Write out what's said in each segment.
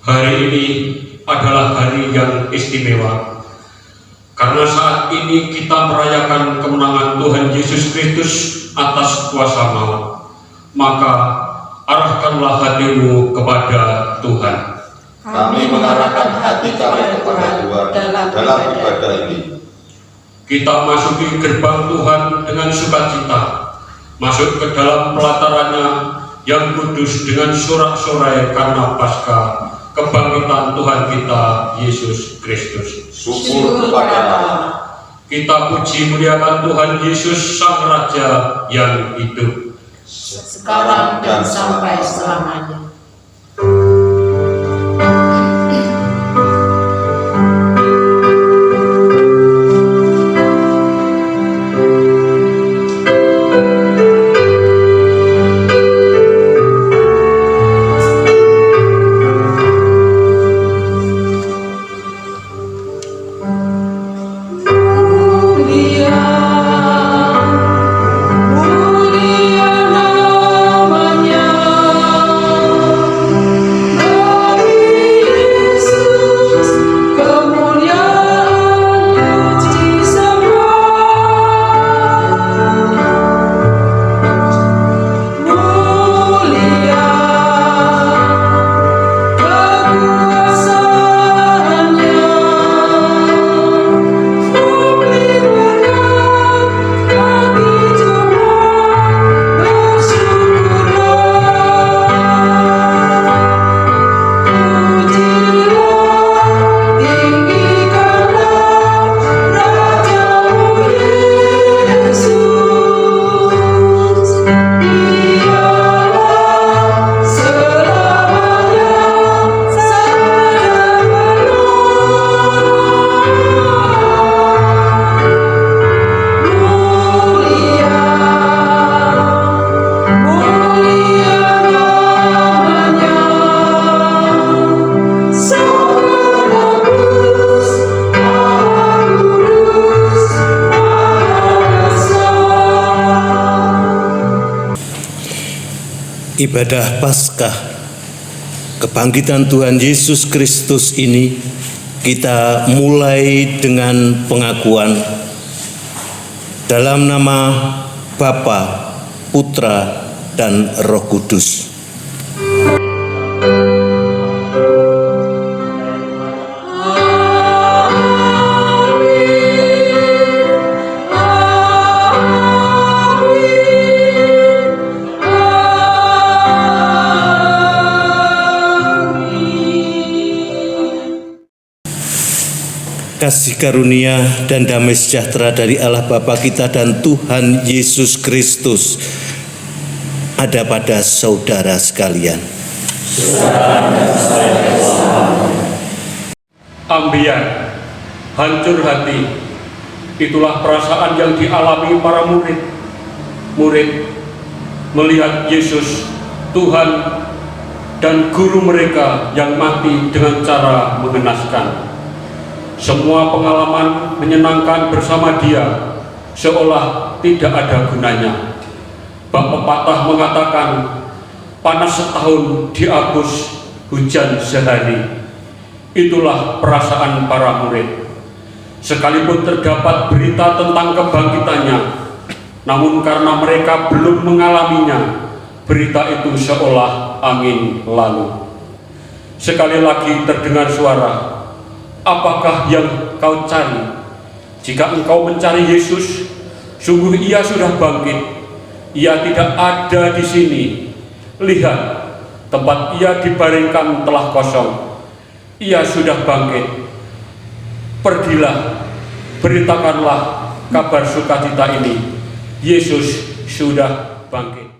Hari ini adalah hari yang istimewa, karena saat ini kita merayakan kemenangan Tuhan Yesus Kristus atas kuasa maut. Maka arahkanlah hatimu kepada Tuhan. Kami mengarahkan hati kami kepada Tuhan dalam ibadah ini. Kita masuki gerbang Tuhan dengan sukacita, masuk ke dalam pelatarannya yang kudus dengan sorak-sorai karena Paskah kebangkitan Tuhan kita Yesus Kristus. Syukur kepada Allah. Kita puji muliakan Tuhan Yesus Sang Raja yang hidup, sekarang dan sampai selamanya. Ibadah Paskah kebangkitan Tuhan Yesus Kristus ini kita mulai dengan pengakuan dalam nama Bapa, Putra, dan Roh Kudus. Kasih karunia dan damai sejahtera dari Allah Bapa kita dan Tuhan Yesus Kristus ada pada saudara sekalian. Ambian, hancur hati, itulah perasaan yang dialami para murid melihat Yesus, Tuhan dan Guru mereka yang mati dengan cara mengenaskan. Semua pengalaman menyenangkan bersama Dia seolah tidak ada gunanya. Bab pepatah mengatakan, panas setahun dihapus hujan sehari. Itulah perasaan para murid. Sekalipun terdapat berita tentang kebangkitannya, namun karena mereka belum mengalaminya, berita itu seolah angin lalu. Sekali lagi terdengar suara, apakah yang kau cari? Jika engkau mencari Yesus, sungguh Ia sudah bangkit. Ia tidak ada di sini. Lihat, tempat Ia dibaringkan telah kosong. Ia sudah bangkit. Pergilah, beritakanlah kabar sukacita ini. Yesus sudah bangkit.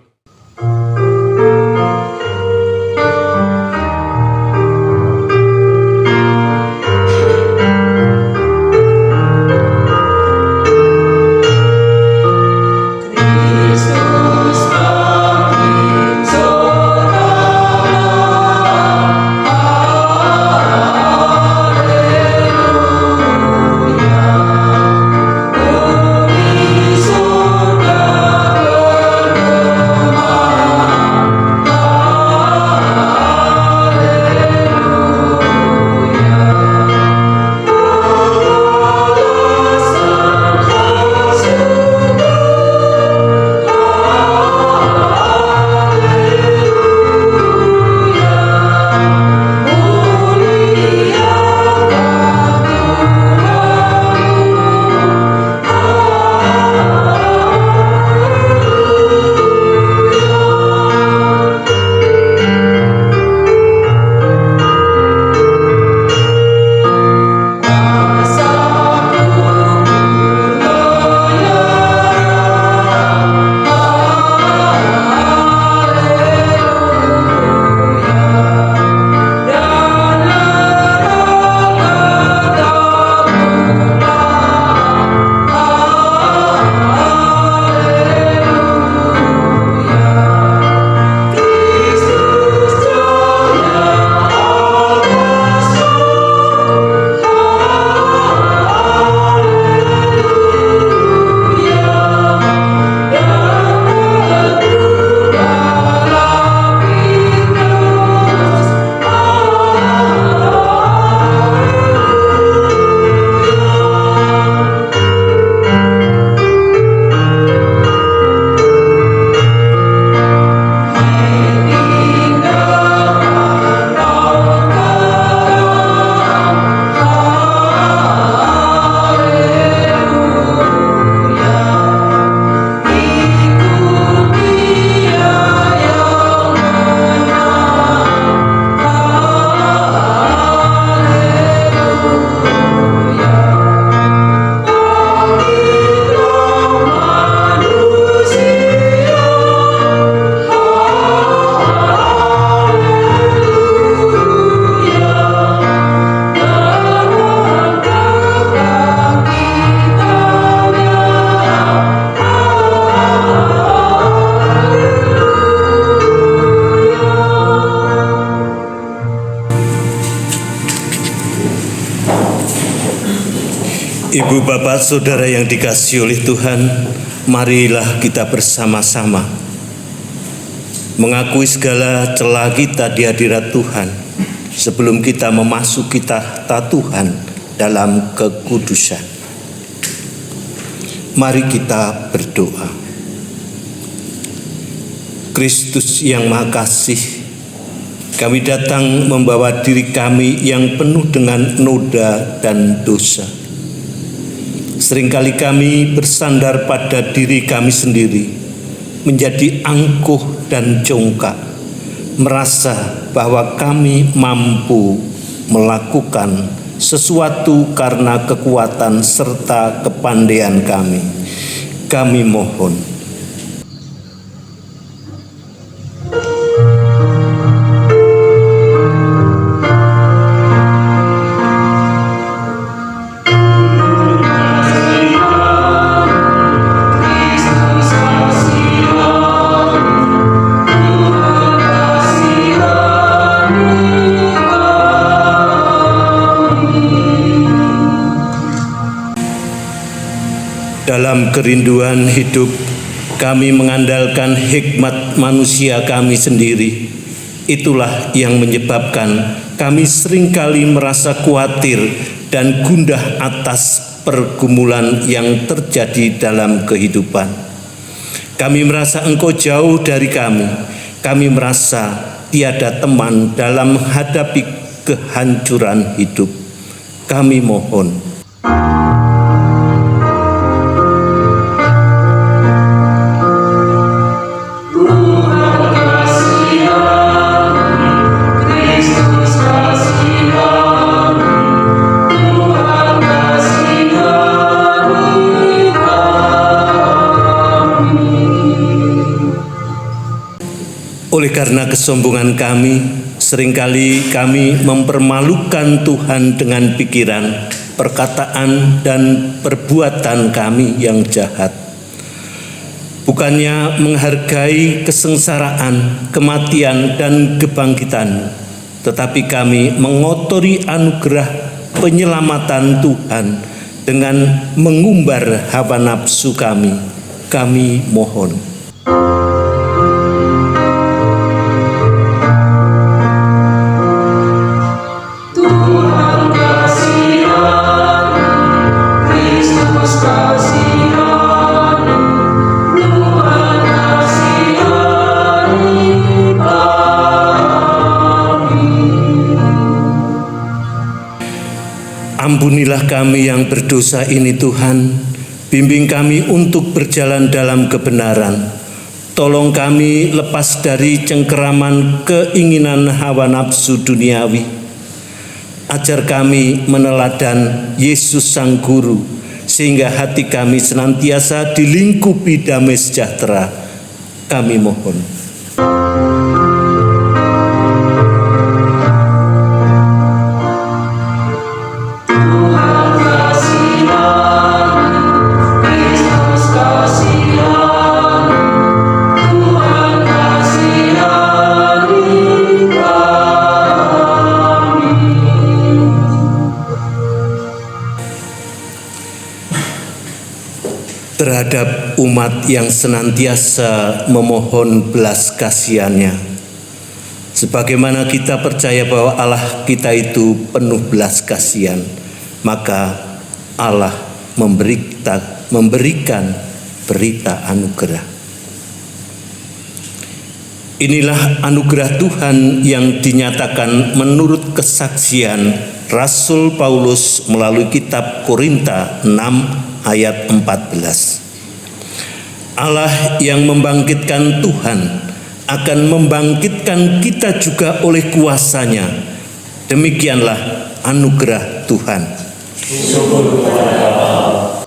Ibu, bapak, saudara yang dikasihi oleh Tuhan, marilah kita bersama-sama mengakui segala celah kita di hadirat Tuhan sebelum kita memasuki tahta Tuhan dalam kekudusan. Mari kita berdoa. Kristus yang Maha Kasih, kami datang membawa diri kami yang penuh dengan noda dan dosa. Seringkali kami bersandar pada diri kami sendiri, menjadi angkuh dan congkak, merasa bahwa kami mampu melakukan sesuatu karena kekuatan serta kepandaian kami. Kami mohon, dalam kerinduan hidup, kami mengandalkan hikmat manusia kami sendiri. Itulah yang menyebabkan kami seringkali merasa khawatir dan gundah atas pergumulan yang terjadi dalam kehidupan. Kami merasa Engkau jauh dari kami. Kami merasa tiada teman dalam menghadapi kehancuran hidup. Kami mohon, oleh karena kesombongan kami, seringkali kami mempermalukan Tuhan dengan pikiran, perkataan, dan perbuatan kami yang jahat. Bukannya menghargai kesengsaraan, kematian, dan kebangkitan, tetapi kami mengotori anugerah penyelamatan Tuhan dengan mengumbar hawa nafsu kami. Kami mohon, ampunilah kami yang berdosa ini Tuhan, bimbing kami untuk berjalan dalam kebenaran. Tolong kami lepas dari cengkeraman keinginan hawa nafsu duniawi. Ajar kami meneladan Yesus Sang Guru, sehingga hati kami senantiasa dilingkupi damai sejahtera. Kami mohon. Terhadap umat yang senantiasa memohon belas kasihannya, sebagaimana kita percaya bahwa Allah kita itu penuh belas kasihan, maka Allah memberikan berita anugerah. Inilah anugerah Tuhan yang dinyatakan menurut kesaksian Rasul Paulus melalui kitab Korinta 6 ayat 14. Allah yang membangkitkan Tuhan akan membangkitkan kita juga oleh kuasa-Nya. Demikianlah anugerah Tuhan. Syukur kepada Allah.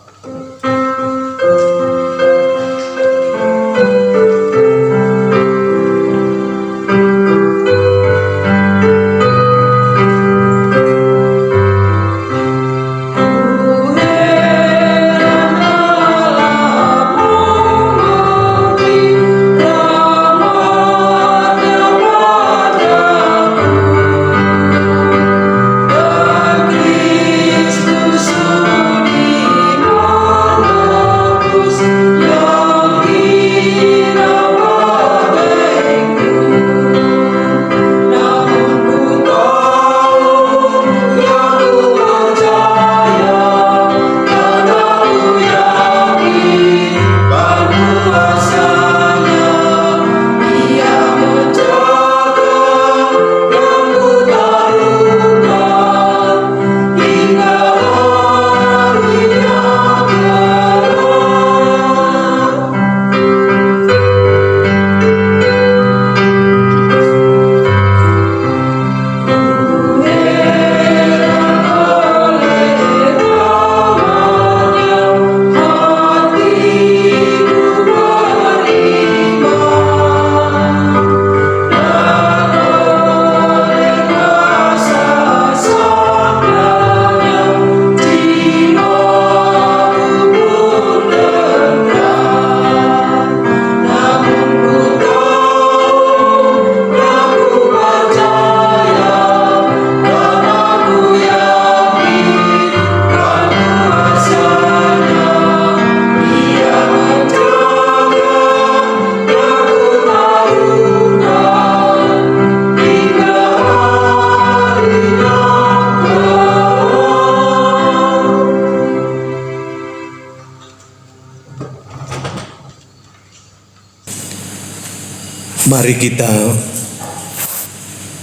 Mari kita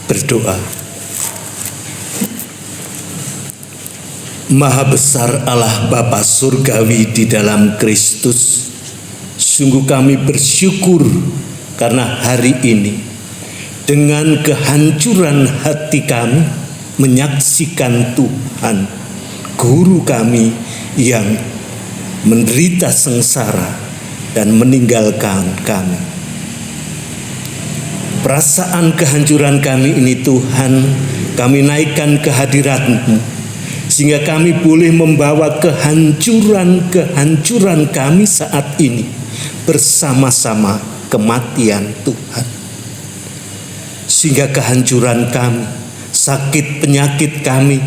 berdoa. Maha besar Allah Bapa Surgawi di dalam Kristus, sungguh kami bersyukur karena hari ini dengan kehancuran hati kami menyaksikan Tuhan, Guru kami yang menderita sengsara dan meninggalkan kami. Perasaan kehancuran kami ini Tuhan, kami naikkan ke hadirat-Mu, sehingga kami boleh membawa kehancuran kami saat ini bersama-sama kematian Tuhan. Sehingga kehancuran kami, sakit penyakit kami,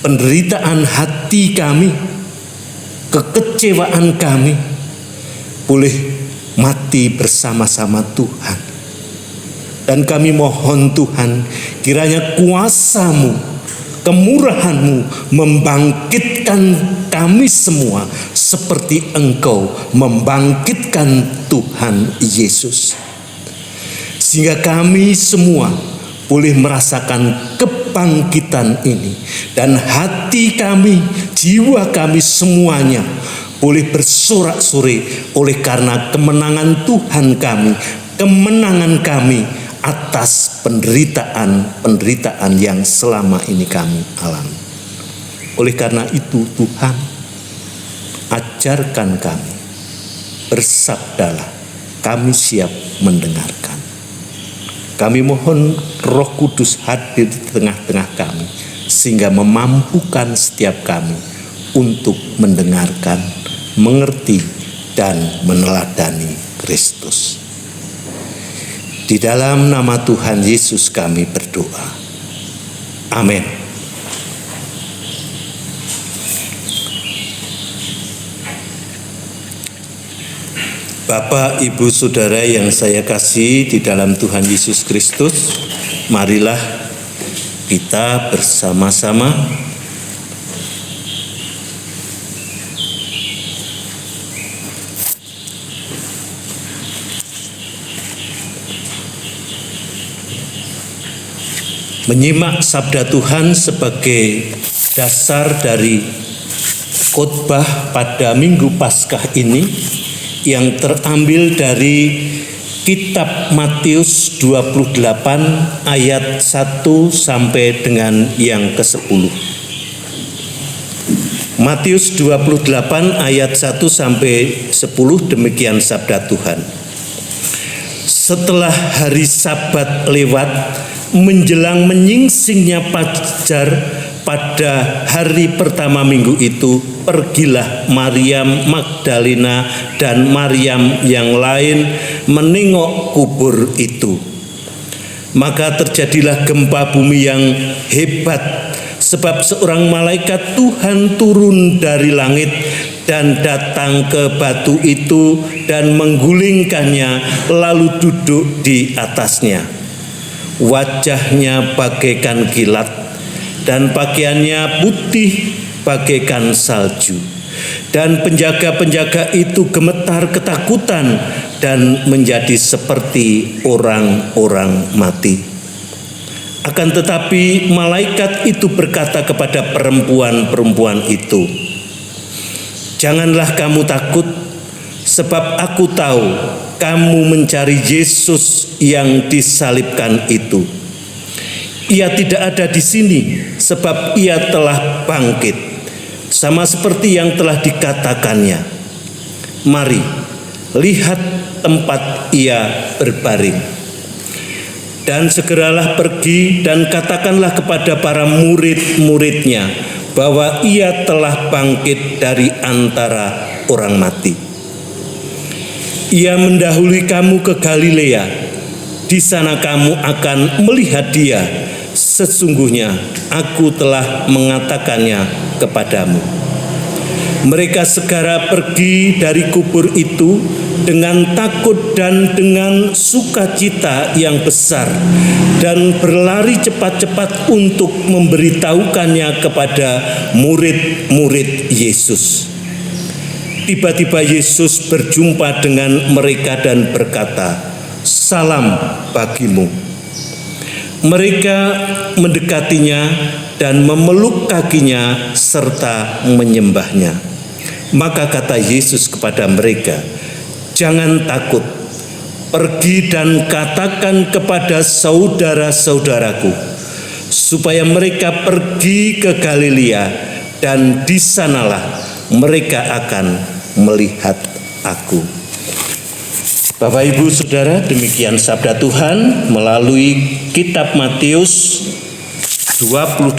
penderitaan hati kami, kekecewaan kami boleh mati bersama-sama Tuhan. Dan kami mohon Tuhan, kiranya kuasa-Mu, kemurahan-Mu membangkitkan kami semua seperti Engkau membangkitkan Tuhan Yesus. Sehingga kami semua boleh merasakan kebangkitan ini. Dan hati kami, jiwa kami semuanya boleh bersorak-sorai oleh karena kemenangan Tuhan kami, kemenangan kami atas penderitaan yang selama ini kami alami. Oleh karena itu Tuhan, ajarkan kami, bersabdalah, kami siap mendengarkan. Kami mohon Roh Kudus hadir di tengah-tengah kami, sehingga memampukan setiap kami untuk mendengarkan, mengerti, dan meneladani Kristus. Di dalam nama Tuhan Yesus kami berdoa. Amin. Bapak, Ibu, Saudara yang saya kasih di dalam Tuhan Yesus Kristus, marilah kita bersama-sama menyimak sabda Tuhan sebagai dasar dari khotbah pada Minggu Paskah ini yang terambil dari kitab Matius 28 ayat 1 sampai dengan yang ke-10. Matius 28 ayat 1 sampai 10, demikian sabda Tuhan. Setelah hari Sabat lewat, menjelang menyingsingnya fajar pada hari pertama minggu itu, pergilah Maryam Magdalena dan Maryam yang lain menengok kubur itu. Maka terjadilah gempa bumi yang hebat, sebab seorang malaikat Tuhan turun dari langit dan datang ke batu itu dan menggulingkannya, lalu duduk di atasnya. Wajahnya bagaikan kilat dan pakaiannya putih bagaikan salju. Dan penjaga-penjaga itu gemetar ketakutan dan menjadi seperti orang-orang mati. Akan tetapi malaikat itu berkata kepada perempuan-perempuan itu, "Janganlah kamu takut, sebab aku tahu kamu mencari Yesus yang disalibkan itu. Ia tidak ada di sini, sebab ia telah bangkit, sama seperti yang telah dikatakannya. Mari, lihat tempat ia berbaring. Dan segeralah pergi dan katakanlah kepada para murid-muridnya bahwa ia telah bangkit dari antara orang mati. Ia mendahului kamu ke Galilea, di sana kamu akan melihat dia. Sesungguhnya aku telah mengatakannya kepadamu." Mereka segera pergi dari kubur itu dengan takut dan dengan sukacita yang besar, dan berlari cepat-cepat untuk memberitahukannya kepada murid-murid Yesus. Tiba-tiba Yesus berjumpa dengan mereka dan berkata, salam bagimu. Mereka mendekatinya dan memeluk kakinya serta menyembahnya. Maka kata Yesus kepada mereka, "Jangan takut, pergi dan katakan kepada saudara-saudaraku, supaya mereka pergi ke Galilea, dan di sanalah mereka akan melihat aku." Bapak Ibu Saudara, demikian sabda Tuhan melalui kitab Matius 28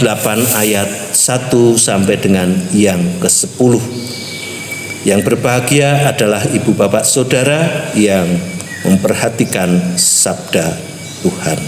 ayat 1 sampai dengan yang ke-10. Yang berbahagia adalah ibu bapak saudara yang memperhatikan sabda Tuhan.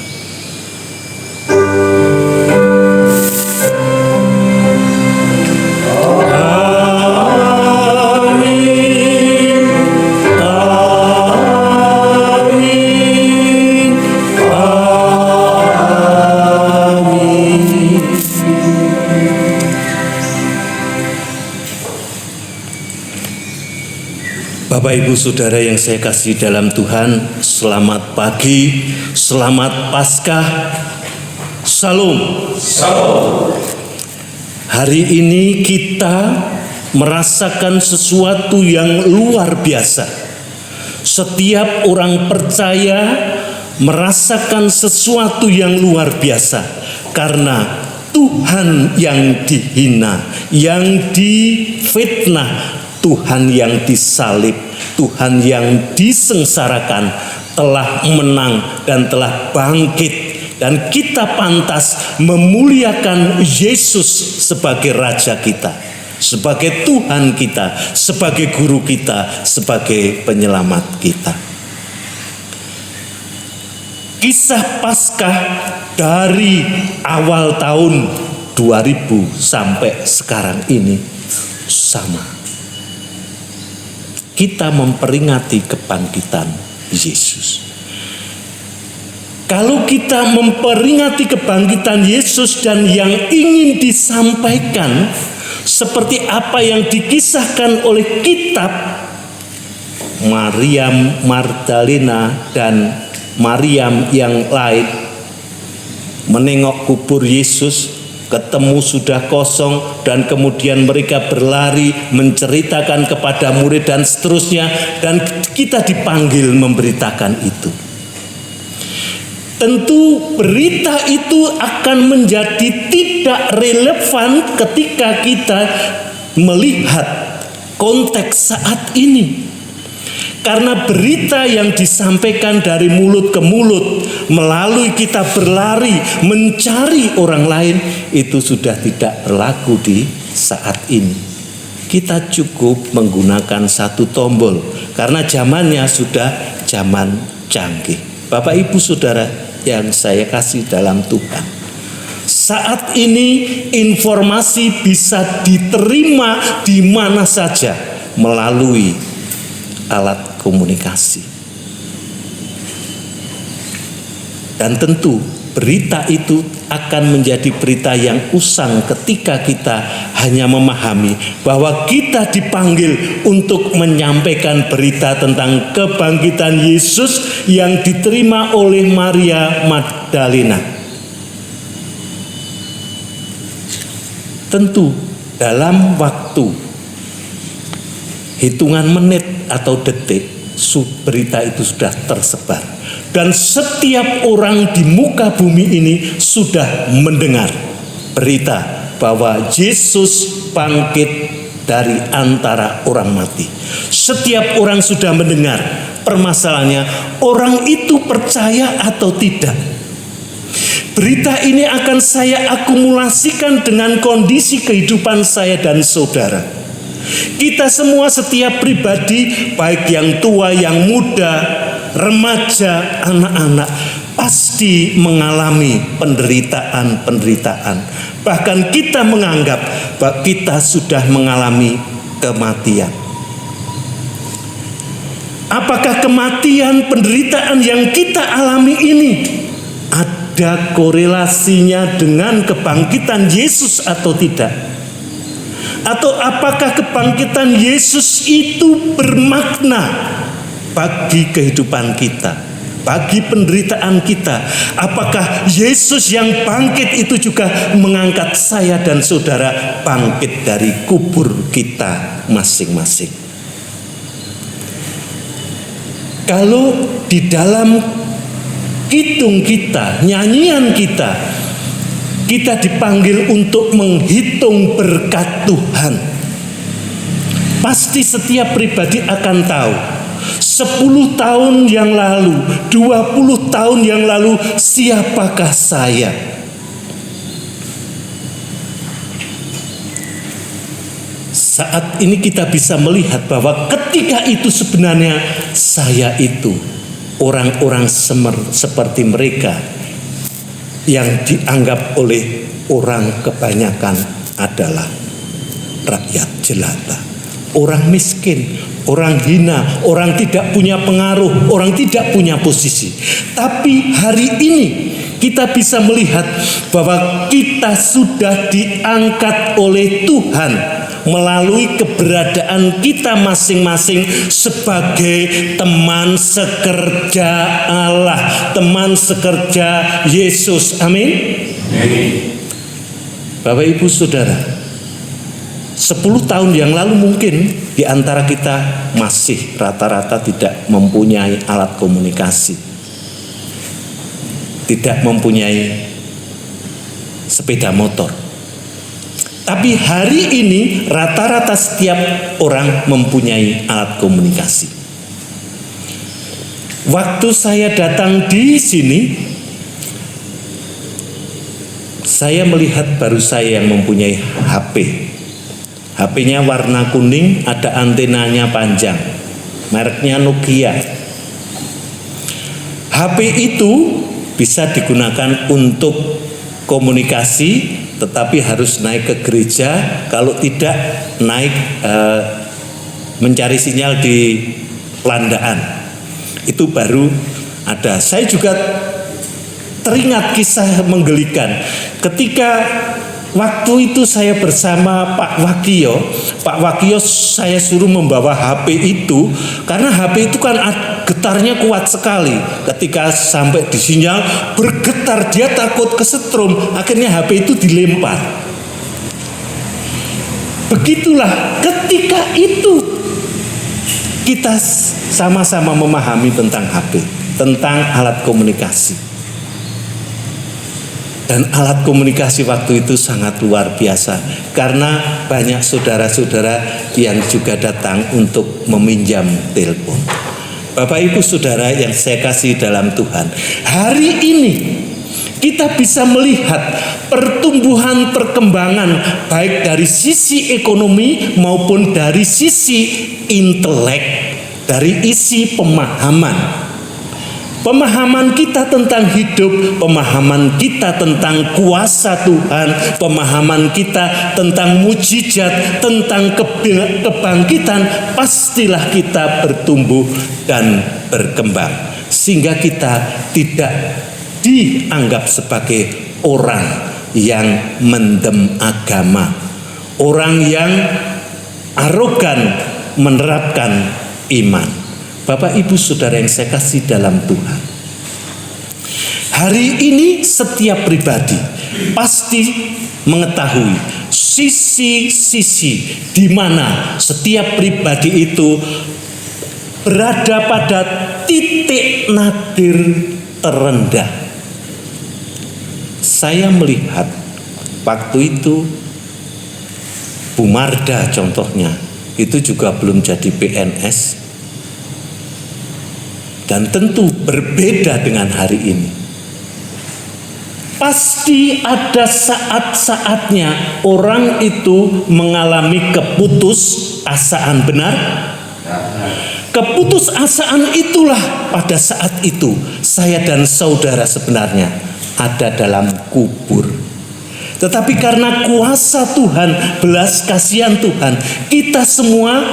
Bapak Ibu Saudara yang saya kasih dalam Tuhan, selamat pagi, selamat Paskah, Salam. Hari ini kita merasakan sesuatu yang luar biasa. Setiap orang percaya merasakan sesuatu yang luar biasa, karena Tuhan yang dihina, yang difitnah, Tuhan yang disalib, Tuhan yang disengsarakan telah menang dan telah bangkit, dan kita pantas memuliakan Yesus sebagai Raja kita, sebagai Tuhan kita, sebagai Guru kita, sebagai penyelamat kita. Kisah Paskah dari awal tahun 2000 sampai sekarang ini sama. Kita memperingati kebangkitan Yesus. Kalau kita memperingati kebangkitan Yesus dan yang ingin disampaikan seperti apa yang dikisahkan oleh kitab Maryam Magdalena dan Maryam yang lain, menengok kubur Yesus, ketemu sudah kosong, dan kemudian mereka berlari menceritakan kepada murid dan seterusnya, dan kita dipanggil memberitakan itu. Tentu berita itu akan menjadi tidak relevan ketika kita melihat konteks saat ini. Karena berita yang disampaikan dari mulut ke mulut, melalui kita berlari mencari orang lain, itu sudah tidak berlaku di saat ini. Kita cukup menggunakan satu tombol, karena zamannya sudah zaman canggih. Bapak Ibu Saudara yang saya kasih dalam Tuhan, saat ini informasi bisa diterima di mana saja melalui alat komunikasi. Dan tentu berita itu akan menjadi berita yang usang ketika kita hanya memahami bahwa kita dipanggil untuk menyampaikan berita tentang kebangkitan Yesus yang diterima oleh Maria Magdalena. Tentu dalam waktu hitungan menit atau detik, berita itu sudah tersebar, dan setiap orang di muka bumi ini sudah mendengar berita bahwa Yesus bangkit dari antara orang mati. Setiap orang sudah mendengar. Permasalahannya, orang itu percaya atau tidak. Berita ini akan saya akumulasikan dengan kondisi kehidupan saya dan saudara. Kita semua, setiap pribadi, baik yang tua, yang muda, remaja, anak-anak, pasti mengalami penderitaan. Bahkan kita menganggap bahwa kita sudah mengalami kematian. Apakah kematian, penderitaan yang kita alami ini ada korelasinya dengan kebangkitan Yesus atau tidak? Atau apakah kebangkitan Yesus itu bermakna bagi kehidupan kita? bagi penderitaan kita. Apakah Yesus yang bangkit itu juga mengangkat saya dan saudara bangkit dari kubur kita masing-masing? Kalau di dalam hitung kita, nyanyian kita dipanggil untuk menghitung berkat Tuhan, pasti setiap pribadi akan tahu 10 tahun yang lalu, 20 tahun yang lalu, siapakah saya? Saat ini kita bisa melihat bahwa ketika itu sebenarnya saya itu orang-orang seperti mereka yang dianggap oleh orang kebanyakan adalah rakyat jelata, orang miskin, orang hina, orang tidak punya pengaruh, orang tidak punya posisi. Tapi hari ini kita bisa melihat bahwa kita sudah diangkat oleh Tuhan melalui keberadaan kita masing-masing sebagai teman sekerja Allah, teman sekerja Yesus. Amin. Bapak Ibu Saudara, 10 tahun yang lalu mungkin di antara kita masih rata-rata tidak mempunyai alat komunikasi, tidak mempunyai sepeda motor. Tapi hari ini rata-rata setiap orang mempunyai alat komunikasi. Waktu saya datang di sini, saya melihat baru saya yang mempunyai HP. HP-nya warna kuning, ada antenanya panjang, mereknya Nokia. HP itu bisa digunakan untuk komunikasi, tetapi harus naik ke gereja. Kalau tidak, naik mencari sinyal di landaan. Itu baru ada. Saya juga teringat kisah menggelikan ketika waktu itu saya bersama Pak Wakio saya suruh membawa HP itu, karena HP itu kan getarnya kuat sekali. Ketika sampai di sinyal bergetar, dia takut kesetrum, akhirnya HP itu dilempar. Begitulah ketika itu kita sama-sama memahami tentang HP, tentang alat komunikasi. Dan alat komunikasi waktu itu sangat luar biasa, karena banyak saudara-saudara yang juga datang untuk meminjam telepon. Bapak Ibu Saudara yang saya kasih dalam Tuhan, hari ini kita bisa melihat pertumbuhan perkembangan baik dari sisi ekonomi maupun dari sisi intelek, dari isi pemahaman. Pemahaman kita tentang hidup, pemahaman kita tentang kuasa Tuhan, pemahaman kita tentang mujizat, tentang kebangkitan, pastilah kita bertumbuh dan berkembang. Sehingga kita tidak dianggap sebagai orang yang mendem agama, orang yang arogan menerapkan iman. Bapak Ibu Saudara yang saya kasih dalam Tuhan, hari ini setiap pribadi pasti mengetahui sisi-sisi di mana setiap pribadi itu berada pada titik nadir terendah. Saya melihat waktu itu Bu Marda contohnya, itu juga belum jadi PNS. Dan tentu berbeda dengan hari ini. Pasti ada saat-saatnya orang itu mengalami keputusasaan, benar? Keputusasaan itulah pada saat itu saya dan saudara sebenarnya ada dalam kubur. Tetapi karena kuasa Tuhan, belas kasihan Tuhan, kita semua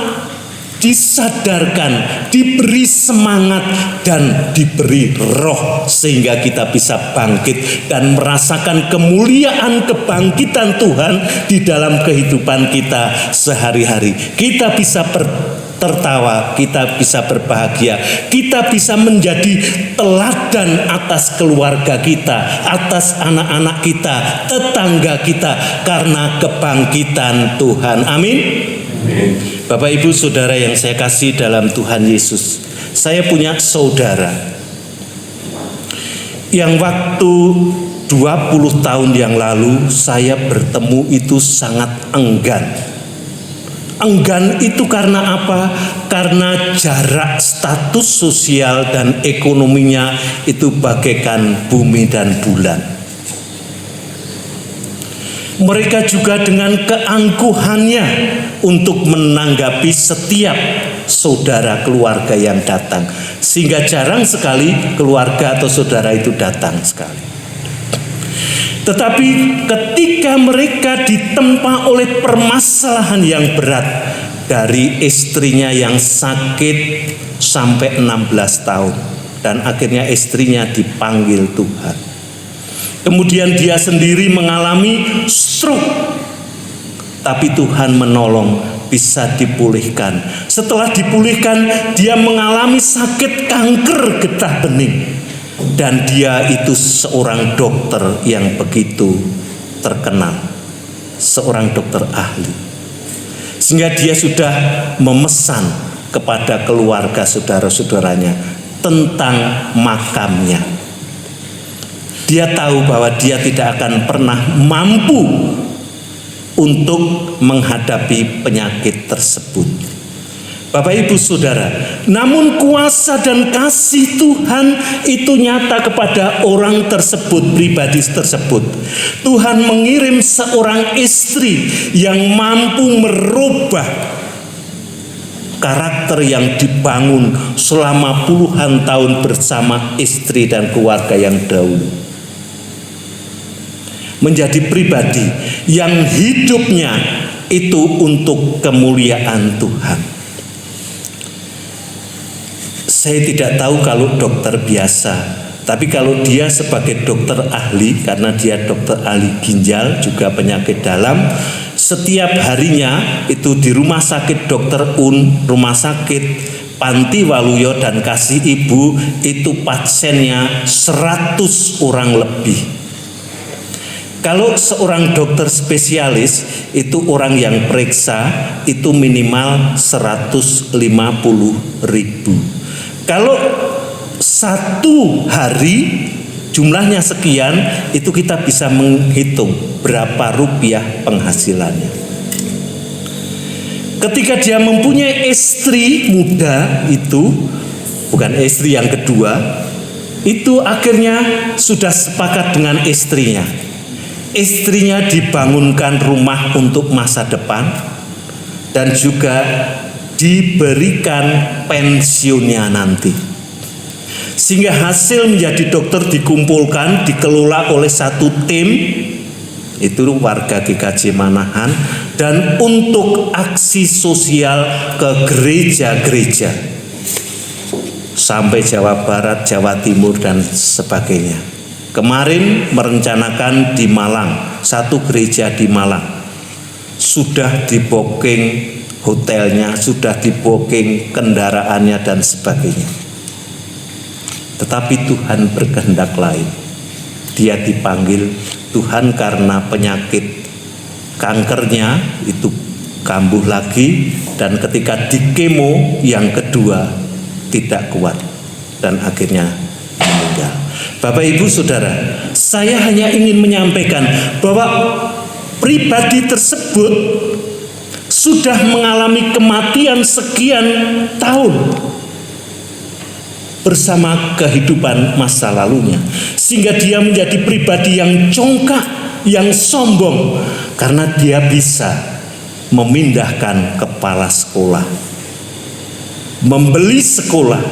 disadarkan, diberi semangat dan diberi roh sehingga kita bisa bangkit dan merasakan kemuliaan kebangkitan Tuhan di dalam kehidupan kita sehari-hari. Kita bisa tertawa, kita bisa berbahagia, kita bisa menjadi teladan atas keluarga kita, atas anak-anak kita, tetangga kita, karena kebangkitan Tuhan. Amin. Bapak Ibu Saudara yang saya kasih dalam Tuhan Yesus, saya punya saudara yang waktu 20 tahun yang lalu saya bertemu itu sangat enggan. Enggan itu karena apa? Karena jarak status sosial dan ekonominya itu bagaikan bumi dan bulan. Mereka juga dengan keangkuhannya untuk menanggapi setiap saudara keluarga yang datang, sehingga jarang sekali keluarga atau saudara itu datang sekali. Tetapi ketika mereka ditempa oleh permasalahan yang berat, dari istrinya yang sakit sampai 16 tahun dan akhirnya istrinya dipanggil Tuhan. Kemudian dia sendiri mengalami stroke, tapi Tuhan menolong, bisa dipulihkan. Setelah dipulihkan, dia mengalami sakit kanker getah bening. Dan dia itu seorang dokter yang begitu terkenal, seorang dokter ahli, sehingga dia sudah memesan kepada keluarga saudara-saudaranya tentang makamnya. Dia tahu bahwa dia tidak akan pernah mampu untuk menghadapi penyakit tersebut. Bapak Ibu Saudara, namun kuasa dan kasih Tuhan itu nyata kepada orang tersebut, pribadi tersebut. Tuhan mengirim seorang istri yang mampu merubah karakter yang dibangun selama puluhan tahun bersama istri dan keluarga yang dahulu, menjadi pribadi yang hidupnya itu untuk kemuliaan Tuhan. Saya tidak tahu kalau dokter biasa, tapi kalau dia sebagai dokter ahli, karena dia dokter ahli ginjal juga penyakit dalam, setiap harinya itu di rumah sakit Dr. Un, rumah sakit Panti Waluyo dan Kasih Ibu, itu pasiennya 100 orang lebih. Kalau seorang dokter spesialis itu orang yang periksa itu minimal 150.000. Kalau satu hari jumlahnya sekian, itu kita bisa menghitung berapa rupiah penghasilannya. Ketika dia mempunyai istri muda itu, bukan istri yang kedua, itu akhirnya sudah sepakat dengan istrinya. Istrinya dibangunkan rumah untuk masa depan dan juga diberikan pensiunnya nanti, sehingga hasil menjadi dokter dikumpulkan, dikelola oleh satu tim, itu warga GKJ Manahan, dan untuk aksi sosial ke gereja-gereja sampai Jawa Barat, Jawa Timur dan sebagainya. Kemarin merencanakan di Malang, satu gereja di Malang sudah di-booking hotelnya, sudah di-booking kendaraannya dan sebagainya. Tetapi Tuhan berkehendak lain. Dia dipanggil Tuhan karena penyakit kankernya itu kambuh lagi, dan ketika di kemo yang kedua tidak kuat dan akhirnya meninggal. Bapak Ibu Saudara, saya hanya ingin menyampaikan bahwa pribadi tersebut sudah mengalami kematian sekian tahun bersama kehidupan masa lalunya, sehingga dia menjadi pribadi yang congkak, yang sombong, karena dia bisa memindahkan kepala sekolah, membeli sekolah.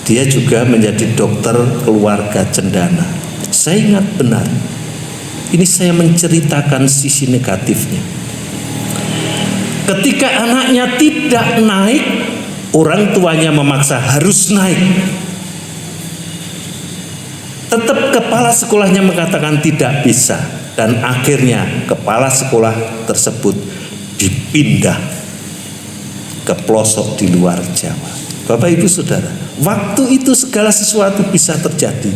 Dia juga menjadi dokter keluarga cendana. Saya ingat benar, ini saya menceritakan sisi negatifnya. Ketika anaknya tidak naik, orang tuanya memaksa harus naik. Tetap kepala sekolahnya mengatakan tidak bisa, dan akhirnya kepala sekolah tersebut dipindah ke pelosok di luar Jawa. Bapak Ibu Saudara, waktu itu segala sesuatu bisa terjadi.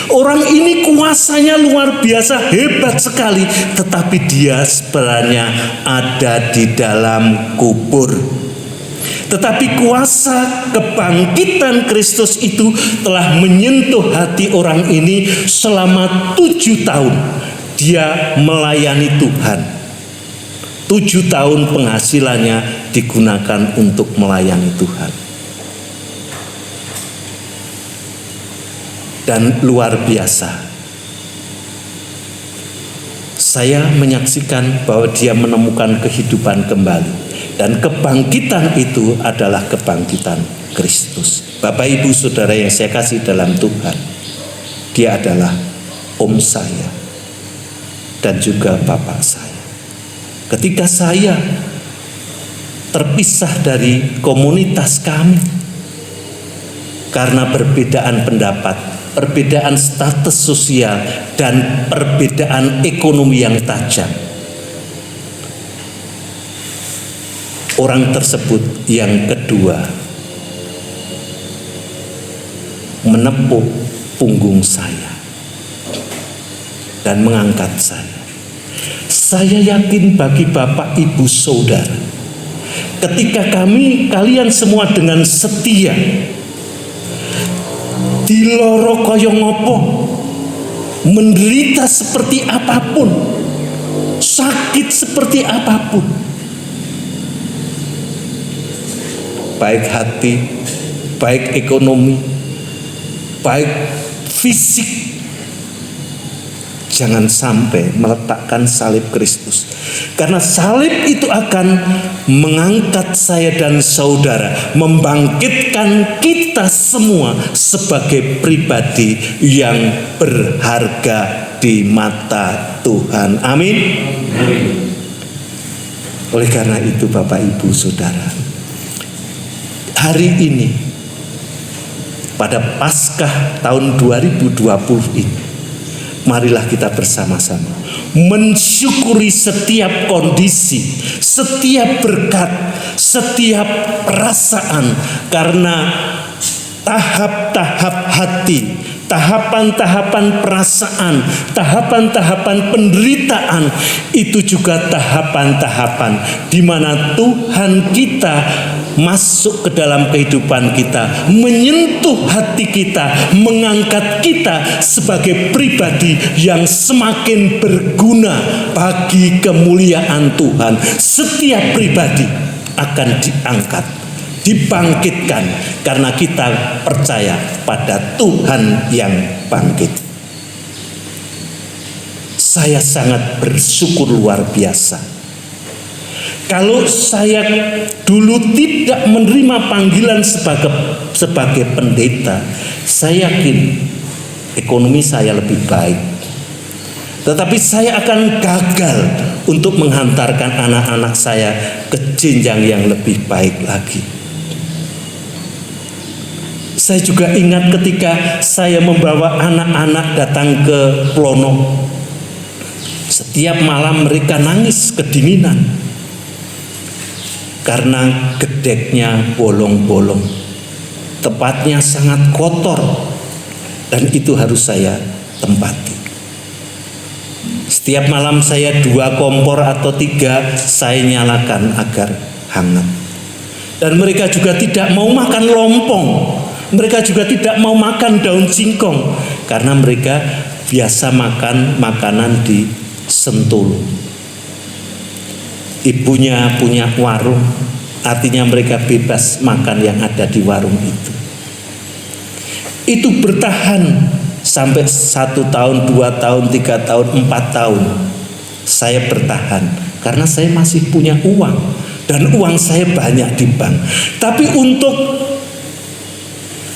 Orang ini kuasanya luar biasa, hebat sekali, tetapi dia sebenarnya ada di dalam kubur. Tetapi kuasa kebangkitan Kristus itu telah menyentuh hati orang ini. Selama 7 tahun dia melayani Tuhan. 7 tahun penghasilannya digunakan untuk melayani Tuhan. Dan luar biasa, saya menyaksikan bahwa dia menemukan kehidupan kembali. Dan kebangkitan itu adalah kebangkitan Kristus. Bapak Ibu Saudara yang saya kasih dalam Tuhan, dia adalah om saya dan juga bapak saya. Ketika saya terpisah dari komunitas kami karena perbedaan pendapat, perbedaan status sosial, dan perbedaan ekonomi yang tajam, orang tersebut yang kedua menepuk punggung saya dan mengangkat saya. Saya yakin bagi Bapak Ibu Saudara, ketika kalian semua dengan setia di loro kaya ngopo, menderita seperti apapun, sakit seperti apapun, baik hati, baik ekonomi, baik fisik, jangan sampai meletakkan salib Kristus. Karena salib itu akan mengangkat saya dan saudara, membangkitkan kita semua sebagai pribadi yang berharga di mata Tuhan. Amin. Oleh karena itu Bapak Ibu Saudara, hari ini pada Paskah tahun 2020 ini, marilah kita bersama-sama mensyukuri setiap kondisi, setiap berkat, setiap perasaan, karena tahap-tahap hati, tahapan-tahapan perasaan, tahapan-tahapan penderitaan itu juga tahapan-tahapan di mana Tuhan kita masuk ke dalam kehidupan kita, menyentuh hati kita, mengangkat kita sebagai pribadi yang semakin berguna bagi kemuliaan Tuhan. Setiap pribadi akan diangkat, dibangkitkan karena kita percaya pada Tuhan yang bangkit. Saya sangat bersyukur luar biasa. Kalau saya dulu tidak menerima panggilan sebagai pendeta, saya yakin ekonomi saya lebih baik. Tetapi saya akan gagal untuk menghantarkan anak-anak saya ke jenjang yang lebih baik lagi. Saya juga ingat ketika saya membawa anak-anak datang ke Plono. Setiap malam mereka nangis kedinginan karena gedeknya bolong-bolong, tempatnya sangat kotor, dan itu harus saya tempati. Setiap malam saya 2 kompor atau 3 saya nyalakan agar hangat. Dan mereka juga tidak mau makan lompong, mereka juga tidak mau makan daun singkong, karena mereka biasa makan makanan di Sentolo. Ibunya punya warung, artinya mereka bebas makan yang ada di warung itu. Itu bertahan sampai 1 tahun, 2 tahun, 3 tahun, 4 tahun. Saya bertahan karena saya masih punya uang dan uang saya banyak di bank. Tapi untuk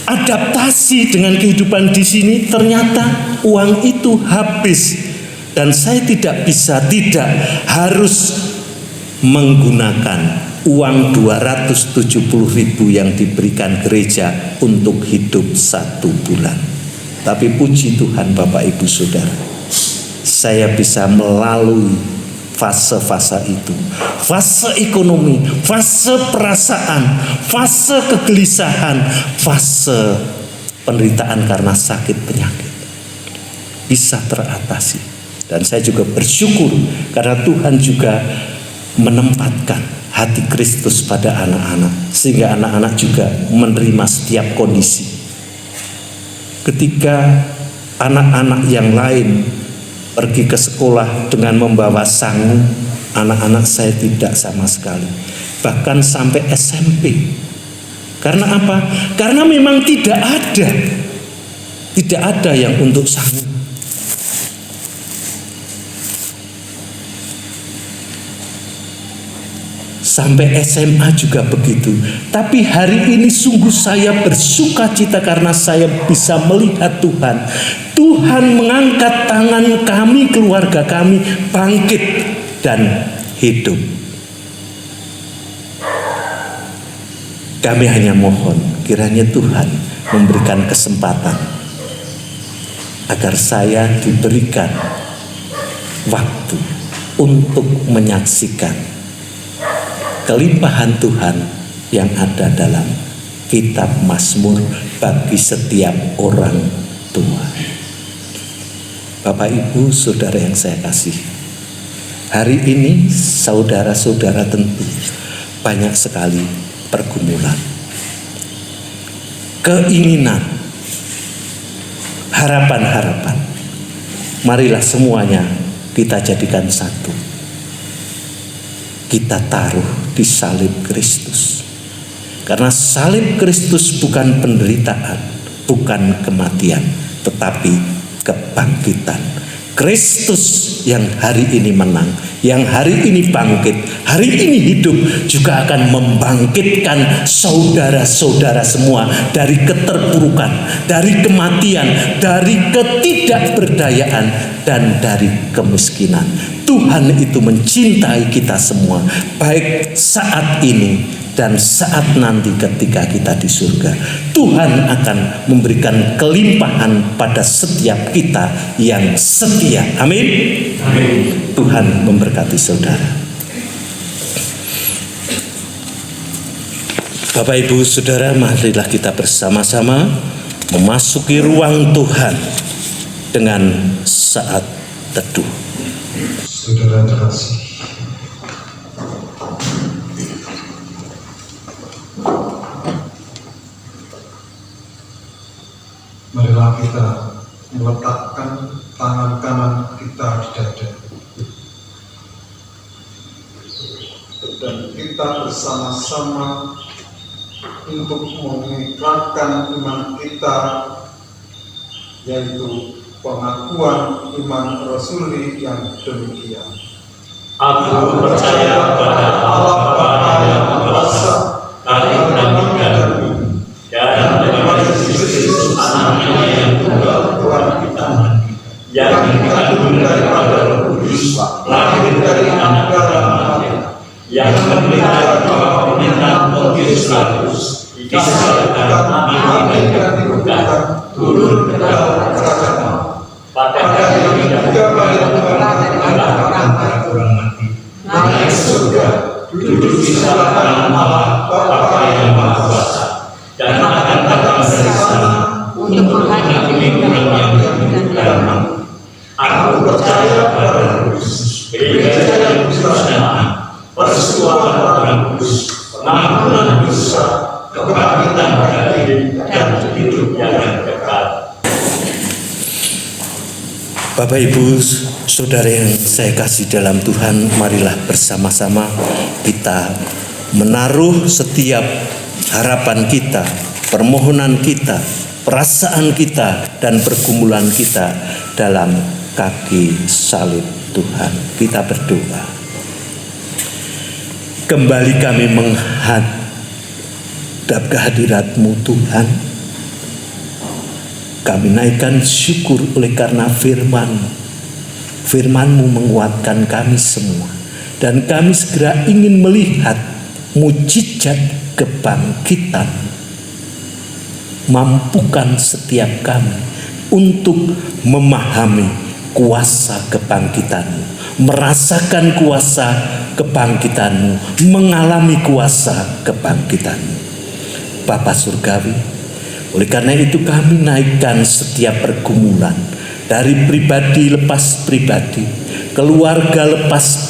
adaptasi dengan kehidupan di sini, ternyata uang itu habis dan saya tidak harus menggunakan uang 270.000 yang diberikan gereja untuk hidup 1 bulan. Tapi puji Tuhan Bapak Ibu Saudara, saya bisa melalui fase-fase itu. Fase ekonomi, fase perasaan, fase kegelisahan, fase penderitaan karena sakit penyakit bisa teratasi. Dan saya juga bersyukur karena Tuhan juga menempatkan hati Kristus pada anak-anak, sehingga anak-anak juga menerima setiap kondisi. Ketika anak-anak yang lain pergi ke sekolah dengan membawa sangu, anak-anak saya tidak sama sekali. Bahkan sampai SMP. Karena apa? Karena memang tidak ada yang untuk sangu. Sampai SMA juga begitu. Tapi hari ini sungguh saya bersuka cita karena saya bisa melihat Tuhan. Tuhan mengangkat tangan kami, keluarga kami bangkit dan hidup. Kami hanya mohon kiranya Tuhan memberikan kesempatan agar saya diberikan waktu untuk menyaksikan kelimpahan Tuhan yang ada dalam kitab Mazmur bagi setiap orang tua. Bapak, Ibu, Saudara yang saya kasih, hari ini saudara-saudara tentu banyak sekali pergumulan, keinginan, harapan-harapan. Marilah semuanya kita jadikan satu. Kita taruh di salib Kristus. Karena salib Kristus bukan penderitaan, bukan kematian, tetapi kebangkitan. Kristus yang hari ini menang, yang hari ini bangkit, hari ini hidup, juga akan membangkitkan saudara-saudara semua dari keterpurukan, dari kematian, dari ketidakberdayaan, dan dari kemiskinan. Tuhan itu mencintai kita semua, baik saat ini dan saat nanti ketika kita di surga. Tuhan akan memberikan kelimpahan pada setiap kita yang setia. Amin. Amin. Tuhan memberkati saudara. Bapak, Ibu, Saudara, marilah kita bersama-sama memasuki ruang Tuhan dengan saat teduh. Saudara terkasih, marilah kita meletakkan tangan kanan kita di dada dan kita bersama-sama untuk mengikrarkan iman kita, yaitu pengakuan iman rasuli yang demikian. Aku percaya pada Allah Bapa yang Maha Kuasa, Tuhan dan bumi, dan kepada Yesus Kristus Anaknya yang tunggal Tuhan kita, yang dikandung daripada Roh Kudus, lahir dari anak darah Maria, yang menderita di bawah pemerintahan Pontius Pilatus, disalibkan, mati dan dikuburkan, turun ke dalam kerajaan Allah. Pada hari ketiga bangkit dari antara orang mati, naik surga, duduk di sebelah kanan Allah Bapa yang Maha Kuasa, dan akan datang dari sana untuk menghakimi orang yang hidup dan mati. Aku percaya pada Roh Kudus, gereja yang bersama, persekutuan orang kudus, pengampunan dosa, kebangkitan dari dan hidup yang kekal. Bapak, Ibu, Saudara yang saya kasih dalam Tuhan, marilah bersama-sama kita menaruh setiap harapan kita, permohonan kita, perasaan kita, dan pergumulan kita dalam kaki salib Tuhan. Kita berdoa. Kembali kami menghadap kehadirat-Mu Tuhan. Kami naikkan syukur oleh karena firman-Mu menguatkan kami semua. Dan kami segera ingin melihat mujizat kebangkitan. Mampukan setiap kami untuk memahami kuasa kebangkitan-Mu. merasakan kuasa kebangkitan-Mu, mengalami kuasa kebangkitan-Mu. Bapa Surgawi, oleh karena itu kami naikkan setiap pergumulan, dari pribadi lepas pribadi, keluarga lepas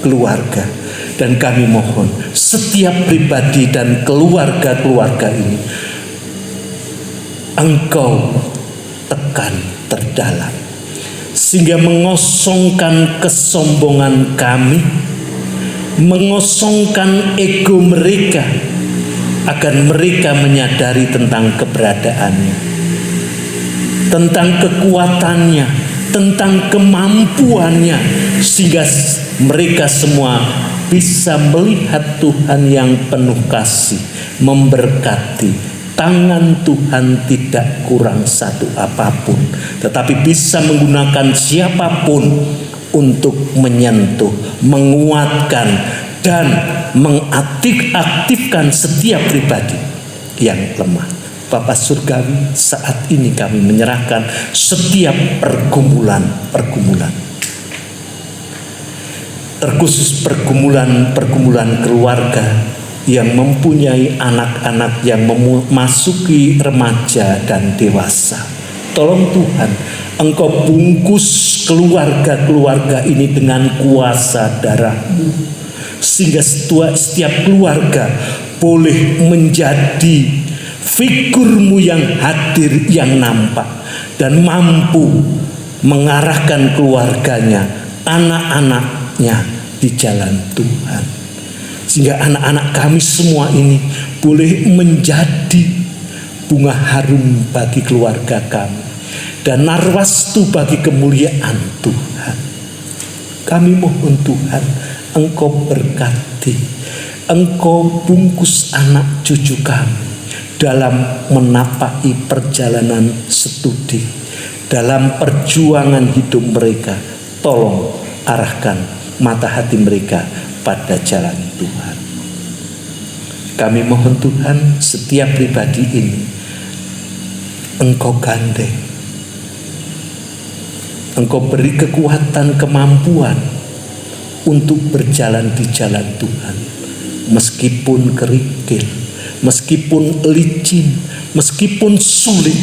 keluarga, dan kami mohon setiap pribadi dan keluarga-keluarga ini Engkau tekan terdalam, sehingga mengosongkan kesombongan kami, mengosongkan ego mereka, agar mereka menyadari tentang keberadaannya, tentang kekuatannya, tentang kemampuannya, sehingga mereka semua bisa melihat Tuhan yang penuh kasih, memberkati. Tangan Tuhan tidak kurang satu apapun, tetapi bisa menggunakan siapapun untuk menyentuh, menguatkan, dan mengaktifkan setiap pribadi yang lemah. Bapa Surgawi, saat ini kami menyerahkan setiap pergumulan, terkhusus pergumulan keluarga yang mempunyai anak-anak yang memasuki remaja dan dewasa. Tolong Tuhan, Engkau bungkus keluarga-keluarga ini dengan kuasa darah-Mu, sehingga setiap keluarga boleh menjadi figur-Mu yang hadir, yang nampak, dan mampu mengarahkan keluarganya, anak-anaknya di jalan Tuhan. Sehingga anak-anak kami semua ini boleh menjadi bunga harum bagi keluarga kami dan narwastu bagi kemuliaan Tuhan. Kami mohon Tuhan, Engkau berkati, Engkau bungkus anak cucu kami dalam menapaki perjalanan studi, dalam perjuangan hidup mereka. Tolong arahkan mata hati mereka pada jalan Tuhan. Kami mohon Tuhan, setiap pribadi ini Engkau gandeng, Engkau beri kekuatan, kemampuan untuk berjalan di jalan Tuhan, meskipun kerikil, meskipun licin, meskipun sulit,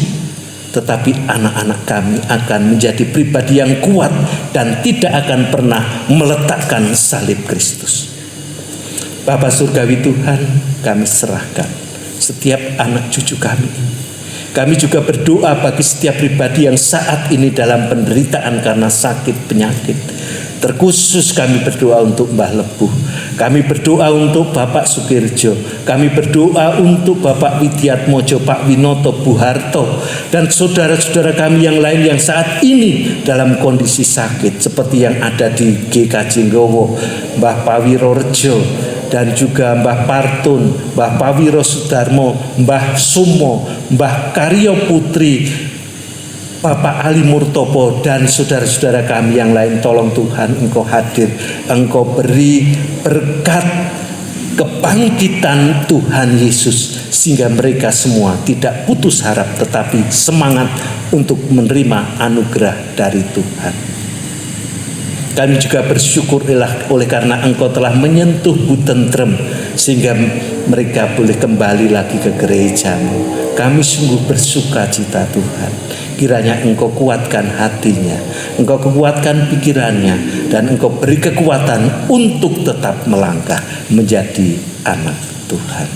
tetapi anak-anak kami akan menjadi pribadi yang kuat dan tidak akan pernah meletakkan salib Kristus. Bapa Surgawi Tuhan, kami serahkan setiap anak cucu kami. Kami juga berdoa bagi setiap pribadi yang saat ini dalam penderitaan karena sakit penyakit. Terkhusus kami berdoa untuk Mbah Lebuh, kami berdoa untuk Bapak Sukirjo, kami berdoa untuk Bapak Widiatmojo, Pak Winoto, Bu Harto, dan saudara-saudara kami yang lain yang saat ini dalam kondisi sakit, seperti yang ada di GKJ Nggowo, Mbah Pawirorjo, dan juga Mbah Partun, Mbah Pawiro Sudarmo, Mbah Sumo, Mbah Karyo Putri, Bapak Ali Murtopo, dan saudara-saudara kami yang lain. Tolong Tuhan, Engkau hadir, Engkau beri berkat kebangkitan Tuhan Yesus, sehingga mereka semua tidak putus harap tetapi semangat untuk menerima anugerah dari Tuhan. Kami juga bersyukur oleh karena Engkau telah menyentuh Bu Tentrem sehingga mereka boleh kembali lagi ke gereja-Mu. Kami sungguh bersuka cita Tuhan. Kiranya Engkau kuatkan hatinya, Engkau kuatkan pikirannya, dan Engkau beri kekuatan untuk tetap melangkah menjadi anak Tuhan.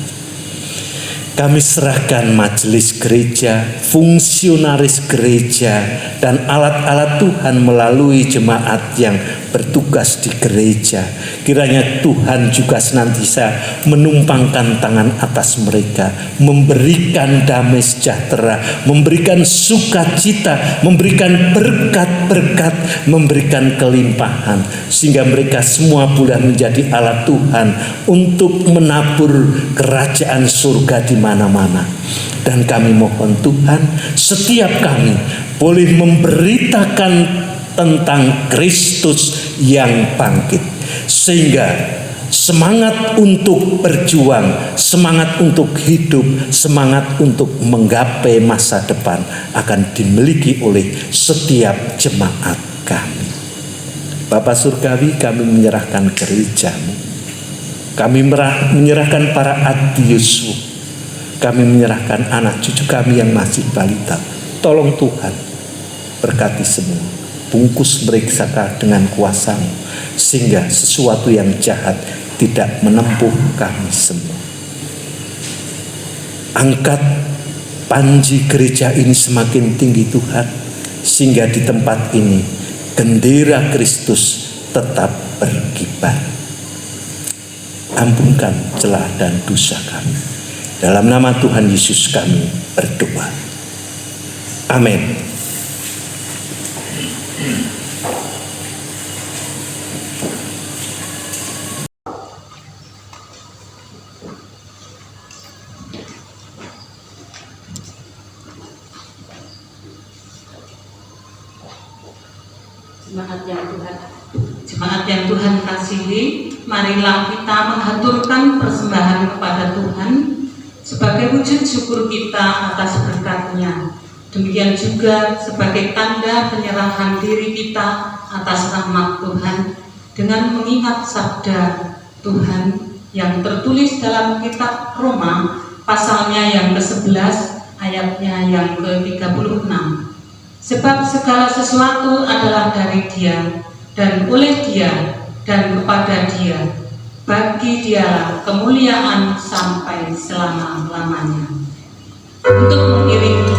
Kami serahkan majelis gereja, fungsionaris gereja, dan alat-alat Tuhan melalui jemaat yang bertugas di gereja. Kiranya Tuhan juga senantiasa menumpangkan tangan atas mereka, memberikan damai sejahtera, memberikan sukacita, memberikan berkat-berkat, memberikan kelimpahan, sehingga mereka semua boleh menjadi alat Tuhan untuk menabur kerajaan surga di mana-mana. Dan kami mohon Tuhan, setiap kami boleh memberitakan tentang Kristus yang bangkit, sehingga semangat untuk berjuang, semangat untuk hidup, semangat untuk menggapai masa depan akan dimiliki oleh setiap jemaat kami. Bapa Surgawi, kami menyerahkan gereja-Mu. Kami menyerahkan para adiusmu. Kami menyerahkan anak cucu kami yang masih balita. Tolong Tuhan, berkati semua. Bungkus mereka dengan kuasa-Mu, sehingga sesuatu yang jahat tidak menempuh kami semua. Angkat panji gereja ini semakin tinggi Tuhan, sehingga di tempat ini bendera Kristus tetap berkibar. Ampunkan celah dan dosa kami. Dalam nama Tuhan Yesus kami berdoa. Amin. Jemaat yang Tuhan kasihi, marilah kita menghaturkan persembahan kepada Tuhan sebagai wujud syukur kita atas berkat-Nya. Demikian juga sebagai tanda penyerahan diri kita atas rahmat Tuhan dengan mengingat sabda Tuhan yang tertulis dalam kitab Roma pasalnya yang ke-11 ayatnya yang ke-36. Sebab segala sesuatu adalah dari Dia dan oleh Dia dan kepada Dia. Bagi Dialah kemuliaan sampai selama-lamanya. Untuk mengiringi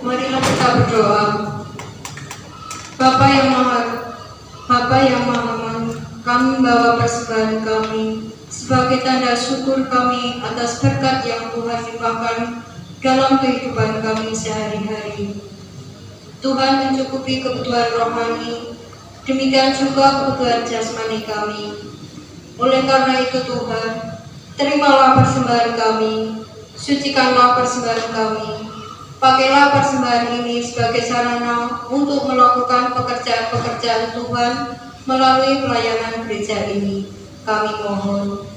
marilah kita berdoa. Bapa yang Maha, kami membawa persembahan kami sebagai tanda syukur kami atas berkat yang Tuhan limpahkan dalam kehidupan kami sehari-hari. Tuhan mencukupi kebutuhan rohani, demikian juga kebutuhan jasmani kami. Oleh karena itu Tuhan, terimalah persembahan kami, sucikanlah persembahan kami. Pakailah persembahan ini sebagai sarana untuk melakukan pekerjaan-pekerjaan Tuhan melalui pelayanan gereja ini. Kami mohon.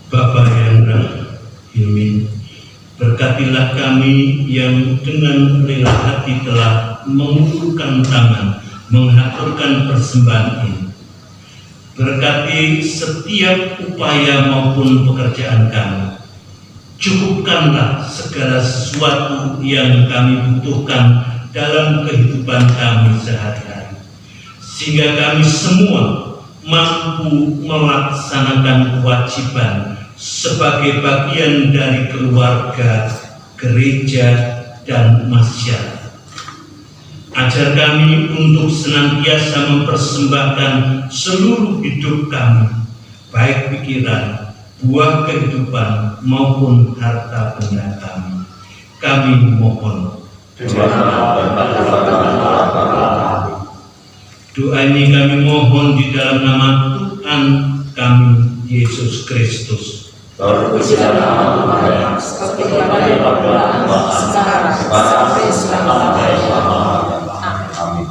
Bapa yang rahim, berkatilah kami yang dengan rela hati telah mengulurkan tangan menghaturkan persembahan ini. Berkati setiap upaya maupun pekerjaan kami. Cukupkanlah segala sesuatu yang kami butuhkan dalam kehidupan kami sehari-hari, sehingga kami semua mampu melaksanakan kewajiban sebagai bagian dari keluarga, gereja, dan masyarakat. Ajar kami untuk senantiasa mempersembahkan seluruh hidup kami, baik pikiran, buah kehidupan maupun harta benda kami. Kami mohon. Doa ini kami mohon di dalam nama Tuhan kami Yesus Kristus. Terpujilah nama Tuhan, seperti pada sekarang, sampai selama-lamanya. Amin.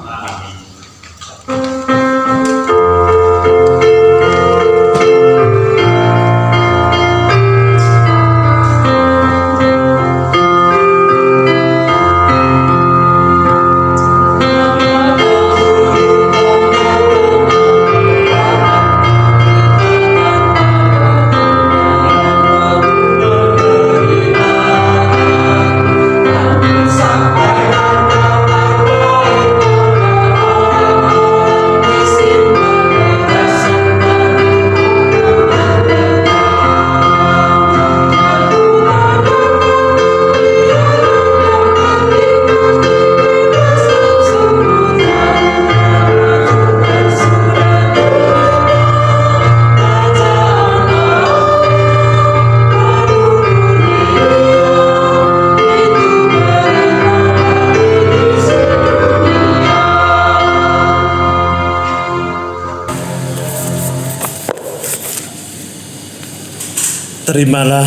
Terimalah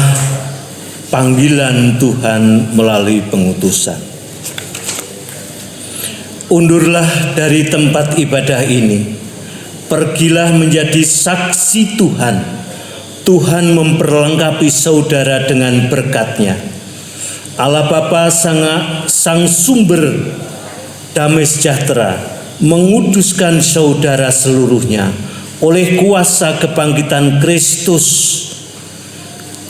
panggilan Tuhan melalui pengutusan. Undurlah dari tempat ibadah ini, pergilah menjadi saksi Tuhan. Tuhan memperlengkapi saudara dengan berkat-Nya. Allah Bapa sang sumber damai sejahtera menguduskan saudara seluruhnya oleh kuasa kebangkitan Kristus.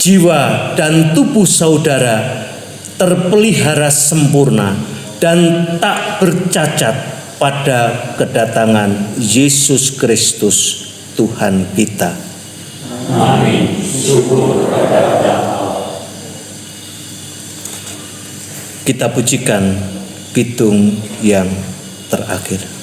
Jiwa dan tubuh saudara terpelihara sempurna dan tak bercacat pada kedatangan Yesus Kristus Tuhan kita. Amin. Syukur kepada Allah. Kita pujikan kidung yang terakhir.